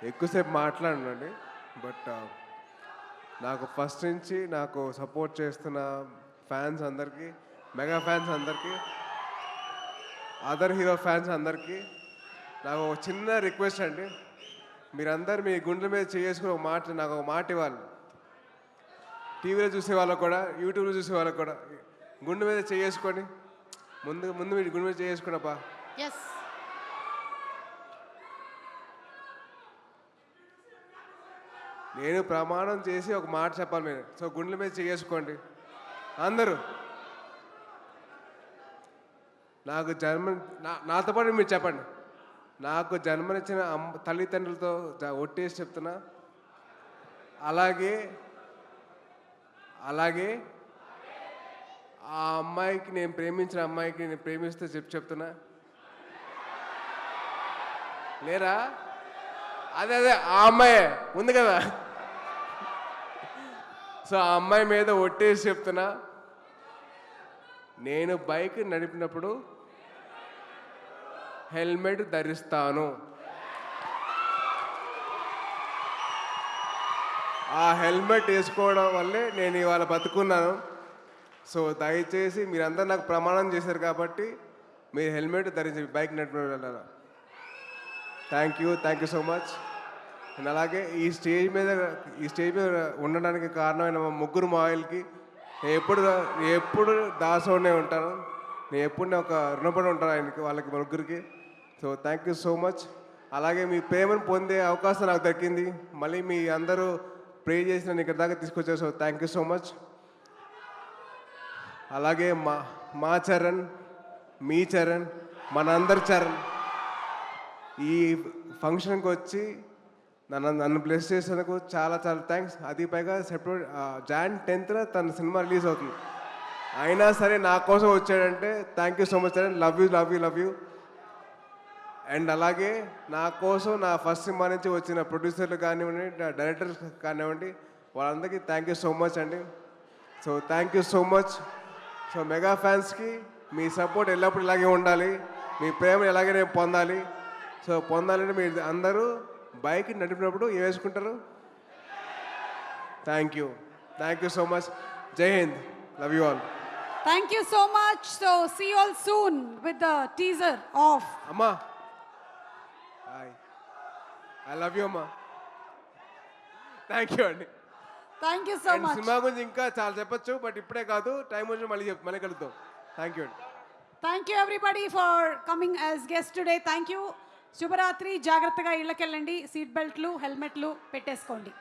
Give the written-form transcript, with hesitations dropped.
ఎక్కువసేపు మాట్లాడనండి. బట్ నాకు ఫస్ట్ నుంచి నాకు సపోర్ట్ చేస్తున్న ఫ్యాన్స్ అందరికీ, మెగా ఫ్యాన్స్ అందరికీ, అదర్ హీరో ఫ్యాన్స్ అందరికీ నాకు ఒక చిన్న రిక్వెస్ట్ అండి. మీరందరూ మీ గుండెల మీద చేసుకుని నాకు ఒక మాట ఇవ్వాలి. టీవీలో చూసే వాళ్ళకు కూడా, యూట్యూబ్లో చూసే వాళ్ళకు కూడా గుండె మీద చేసుకొని ముందు మీరు గుండె మీద చేసుకున్నప్పా. నేను ప్రమాణం చేసి ఒక మాట చెప్పాలి మీరు. సో గుండెల మీద చేసుకోండి అందరూ. నాకు నాతో పాటు మీరు చెప్పండి. నాకు జన్మనిచ్చిన తల్లిదండ్రులతో ఒట్టేసి చెప్తున్నా, అలాగే అలాగే ఆ అమ్మాయికి, నేను ప్రేమించిన అమ్మాయికి నేను ప్రేమిస్తే చెప్తున్నా. లేరా? అదే ఆ అమ్మాయే ఉంది కదా. సో ఆ అమ్మాయి మీద ఒట్టేసి చెప్తున్నా, నేను బైక్ నడిపినప్పుడు హెల్మెట్ ధరిస్తాను. ఆ హెల్మెట్ వేసుకోవడం వల్లే నేను ఇవాళ బతుకున్నాను. సో దయచేసి మీరందరూ నాకు ప్రమాణం చేశారు కాబట్టి మీరు హెల్మెట్ ధరించి బైక్ నడిపిన. Thank you so much. And అలాగే ఈ స్టేజ్ మీద ఉండడానికి కారణమైన మా ముగ్గురు మాయిల్కి నేను ఎప్పుడు దాసోనే ఉంటాను. నేను ఎప్పుడు ఒక రుణపడి ఉంటాను ఆయనకి, వాళ్ళకి ముగ్గురికి. So thank you so much. అలాగే మీ ప్రేమను పొందే అవకాశం నాకు దక్కింది. మళ్ళీ మీ అందరూ ప్రే చేసి నన్ను ఇక్కడ దాకా తీసుకొచ్చారు. So thank you so much. అలాగే మా చరణ్, మీ చరణ్, మనందరి చరణ్ ఈ ఫంక్షన్కి వచ్చి నన్ను బ్లెస్ చేసేందుకు చాలా థ్యాంక్స్. అది పైగా Jan 10th తన సినిమా రిలీజ్ అవుతుంది. అయినా సరే నా కోసం వచ్చాడంటే thank you so much Charan. Love you. And అలాగే నా కోసం నా ఫస్ట్ సినిమా నుంచి వచ్చిన ప్రొడ్యూసర్లు కానివ్వండి, డైరెక్టర్స్ కానివ్వండి, వాళ్ళందరికీ థ్యాంక్ యూ సో మచ్ అండి. So thank you so much. So mega ఫ్యాన్స్కి మీ సపోర్ట్ ఎల్లప్పుడూ ఇలాగే ఉండాలి. మీ ప్రేమ ఎలాగే నేను పొందాలి. సో పొందాలంటే మీరు అందరూ బైక్ నడిపినప్పుడు ఏం వేసుకుంటారు? Thank you so much. జై హింద్. Love you all. Thank you so much. So see you all soon with the teaser of Amma. Hi. I love you, Amma. Thank you అండి. Thank you so much. Cinema గురించి ఇంకా చాలా చెప్పొచ్చు, but ఇప్పుడే కాదు, time వచ్చి మళ్ళీ కలుద్దాం. థ్యాంక్ యూ అండి. Thank you everybody for coming as guests today. Thank you. శుభరాత్రి. జాగ్రత్తగా ఇళ్ళకెళ్ళండి. సీట్ బెల్ట్లు, హెల్మెట్లు పెట్టేసుకోండి.